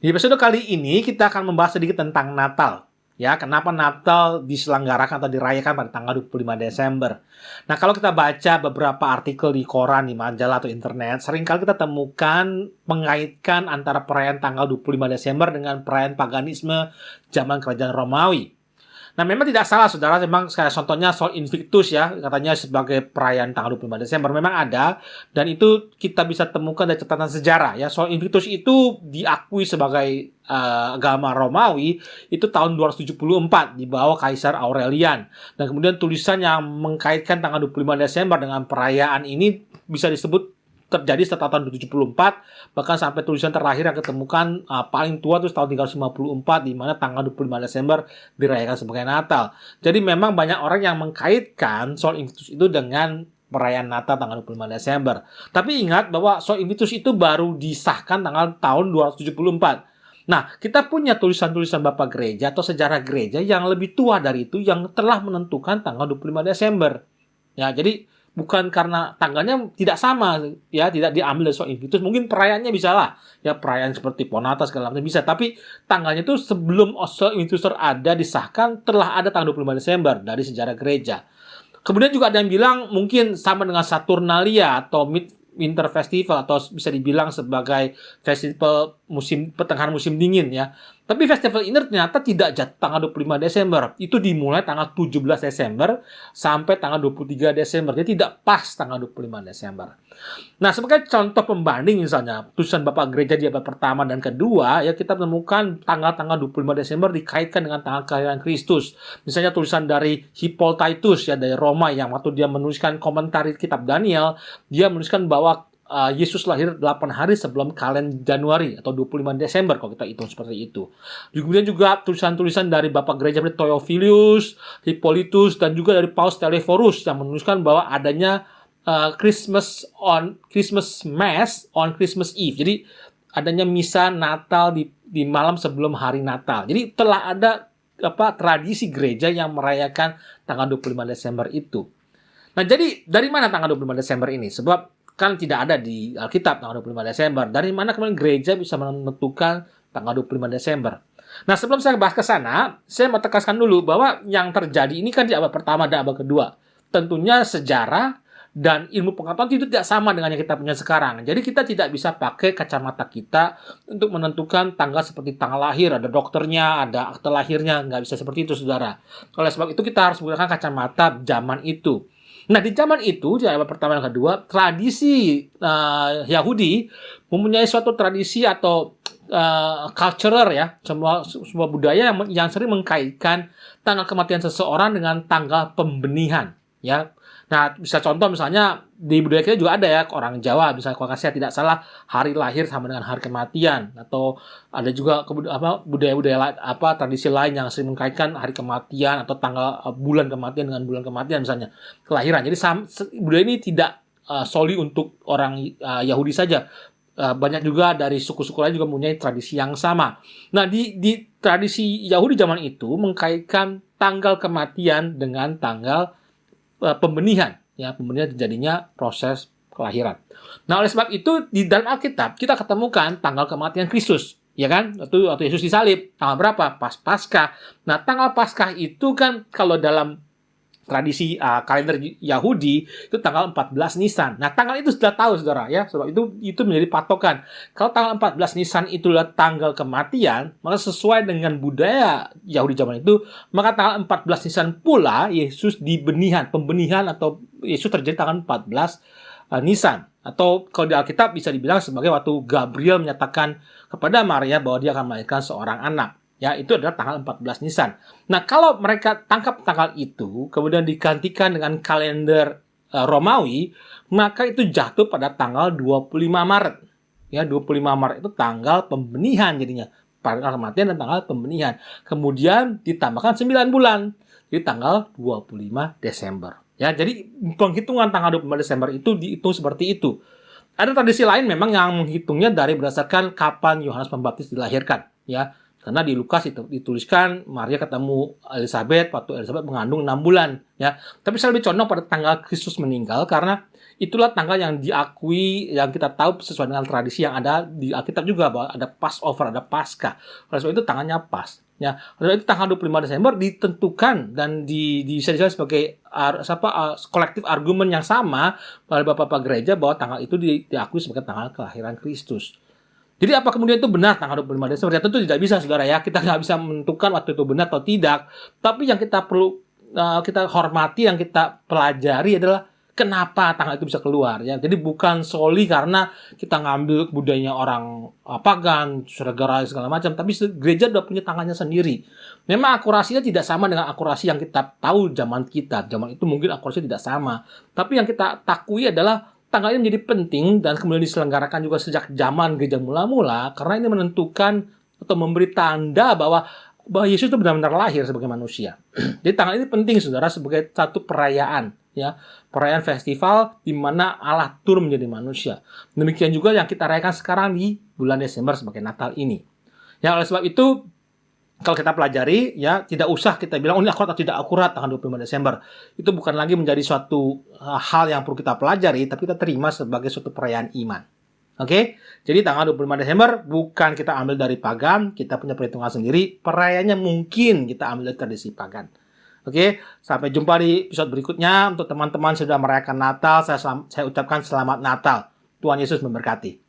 Di episode kali ini kita akan membahas sedikit tentang Natal. Ya, kenapa Natal diselenggarakan atau dirayakan pada tanggal 25 Desember. Nah, kalau kita baca beberapa artikel di koran, di majalah atau internet, seringkali kita temukan mengaitkan antara perayaan tanggal 25 Desember dengan perayaan paganisme zaman kerajaan Romawi. Nah, memang tidak salah, saudara. Memang kayak contohnya Sol Invictus ya, katanya sebagai perayaan tanggal 25 Desember. Memang ada, dan itu kita bisa temukan dari catatan sejarah ya. Sol Invictus itu diakui sebagai agama Romawi itu tahun 274 di bawah Kaisar Aurelian. Dan kemudian tulisan yang mengkaitkan tanggal 25 Desember dengan perayaan ini bisa disebut terjadi setelah tahun 274, bahkan sampai tulisan terakhir yang ketemukan paling tua itu tahun 354, di mana tanggal 25 Desember dirayakan sebagai Natal. Jadi memang banyak orang yang mengkaitkan Sol Invictus itu dengan perayaan Natal tanggal 25 Desember. Tapi ingat bahwa Sol Invictus itu baru disahkan tahun 274. Nah, kita punya tulisan-tulisan Bapak Gereja atau sejarah gereja yang lebih tua dari itu yang telah menentukan tanggal 25 Desember. Ya, jadi bukan karena tanggalnya tidak sama, ya, tidak diambil dari Sol Invictus. Mungkin perayaannya bisa lah, ya, perayaan seperti Ponata segala macam bisa. Tapi tanggalnya itu sebelum Sol Invictus ada disahkan, telah ada tanggal 25 Desember dari sejarah gereja. Kemudian juga ada yang bilang mungkin sama dengan Saturnalia atau Winter Festival, atau bisa dibilang sebagai festival pertengahan musim dingin ya. Tapi festival ini ternyata tidak jatuh tanggal 25 Desember. Itu dimulai tanggal 17 Desember sampai tanggal 23 Desember. Jadi tidak pas tanggal 25 Desember. Nah, sebagai contoh pembanding misalnya, tulisan Bapak Gereja di abad pertama dan kedua, ya kita menemukan tanggal-tanggal 25 Desember dikaitkan dengan tanggal kelahiran Kristus. Misalnya tulisan dari Hippolytus ya, dari Roma, yang waktu dia menuliskan komentar kitab Daniel, dia menuliskan bahwa Yesus lahir 8 hari sebelum kalender Januari atau 25 Desember kalau kita hitung seperti itu. Kemudian juga tulisan-tulisan dari Bapak Gereja seperti Theophilus, Hippolytus, dan juga dari Paus Telephorus yang menuliskan bahwa adanya Christmas Mass on Christmas Eve. Jadi adanya misa Natal di malam sebelum hari Natal. Jadi telah ada tradisi gereja yang merayakan tanggal 25 Desember itu. Nah, jadi dari mana tanggal 25 Desember ini? Sebab kan tidak ada di Alkitab tanggal 25 Desember. Dari mana kemudian gereja bisa menentukan tanggal 25 Desember? Nah, sebelum saya bahas ke sana, saya mau tegaskan dulu bahwa yang terjadi ini kan di abad pertama dan abad kedua. Tentunya sejarah dan ilmu pengetahuan itu tidak sama dengan yang kita punya sekarang. Jadi kita tidak bisa pakai kacamata kita untuk menentukan tanggal seperti tanggal lahir. Ada dokternya, ada akte lahirnya. Nggak bisa seperti itu, saudara. Oleh sebab itu kita harus menggunakan kacamata zaman itu. Nah, di zaman itu, di abad pertama dan kedua, tradisi Yahudi mempunyai suatu tradisi atau cultural ya, sebuah budaya yang sering mengkaitkan tanggal kematian seseorang dengan tanggal pembenihan, ya. Nah, bisa contoh misalnya di budaya kita juga ada ya, orang Jawa, misalnya kalau saya tidak salah, hari lahir sama dengan hari kematian, atau ada juga budaya-budaya tradisi lain yang sering mengkaitkan hari kematian atau tanggal bulan kematian dengan bulan kematian misalnya kelahiran. Jadi budaya ini tidak solely untuk orang Yahudi saja. Banyak juga dari suku-suku lain juga mempunyai tradisi yang sama. Nah, di tradisi Yahudi zaman itu mengkaitkan tanggal kematian dengan tanggal pembenihan, ya, pembenihan terjadinya proses kelahiran. Nah, oleh sebab itu di dalam Alkitab kita ketemukan tanggal kematian Kristus, ya kan? Waktu Yesus disalib, tanggal berapa? Pas Paskah. Nah, tanggal Paskah itu kan kalau dalam tradisi kalender Yahudi itu tanggal 14 Nisan. Nah, tanggal itu sudah tahu, saudara, ya. Sebab itu menjadi patokan. Kalau tanggal 14 Nisan itulah tanggal kematian, maka sesuai dengan budaya Yahudi zaman itu, maka tanggal 14 Nisan pula Yesus pembenihan atau Yesus terjadi tanggal 14 Nisan. Atau kalau di Alkitab bisa dibilang sebagai waktu Gabriel menyatakan kepada Maria bahwa dia akan melahirkan seorang anak. Ya, itu adalah tanggal 14 Nisan. Nah, kalau mereka tangkap tanggal itu, kemudian digantikan dengan kalender Romawi, maka itu jatuh pada tanggal 25 Maret. Ya, 25 Maret itu tanggal pembenihan jadinya. Tanggal kematian dan tanggal pembenihan. Kemudian ditambahkan 9 bulan. Jadi tanggal 25 Desember. Ya, jadi penghitungan tanggal 25 Desember itu dihitung seperti itu. Ada tradisi lain memang yang menghitungnya dari berdasarkan kapan Yohanes Pembaptis dilahirkan, ya. Karena di Lukas itu dituliskan Maria ketemu Elizabeth waktu Elizabeth mengandung 6 bulan, ya. Tapi saya lebih condong pada tanggal Kristus meninggal karena itulah tanggal yang diakui, yang kita tahu sesuai dengan tradisi yang ada di Alkitab juga, bahwa ada Passover, ada Paskah. Oleh sebab itu tanggalnya pas. Ya, oleh itu tanggal 25 Desember ditentukan dan bisa disebut sebagai kolektif argumen yang sama oleh Bapak-Bapak gereja bahwa tanggal itu diakui sebagai tanggal kelahiran Kristus. Jadi apa kemudian itu benar tanggal 25 Desember? Ya tentu tidak bisa, saudara ya. Kita nggak bisa menentukan waktu itu benar atau tidak. Tapi yang kita perlu kita hormati, yang kita pelajari adalah kenapa tanggal itu bisa keluar. Ya. Jadi bukan solely karena kita ngambil budayanya orang pagan, segala macam. Tapi gereja udah punya tanggalnya sendiri. Memang akurasinya tidak sama dengan akurasi yang kita tahu zaman kita. Zaman itu mungkin akurasinya tidak sama. Tapi yang kita takui adalah tanggal ini menjadi penting dan kemudian diselenggarakan juga sejak zaman gereja mula-mula karena ini menentukan atau memberi tanda bahwa Yesus itu benar-benar lahir sebagai manusia. Jadi tanggal ini penting, saudara, sebagai satu perayaan, ya, perayaan festival di mana Allah turun menjadi manusia. Demikian juga yang kita rayakan sekarang di bulan Desember sebagai Natal ini. Ya, oleh sebab itu kalau kita pelajari, ya tidak usah kita bilang, ini akurat atau tidak akurat tanggal 25 Desember. Itu bukan lagi menjadi suatu hal yang perlu kita pelajari, tapi kita terima sebagai suatu perayaan iman. Oke? Jadi tanggal 25 Desember bukan kita ambil dari pagan, kita punya perhitungan sendiri. Perayaannya mungkin kita ambil dari tradisi pagan. Oke? Sampai jumpa di episode berikutnya. Untuk teman-teman yang sudah merayakan Natal, saya ucapkan selamat Natal. Tuhan Yesus memberkati.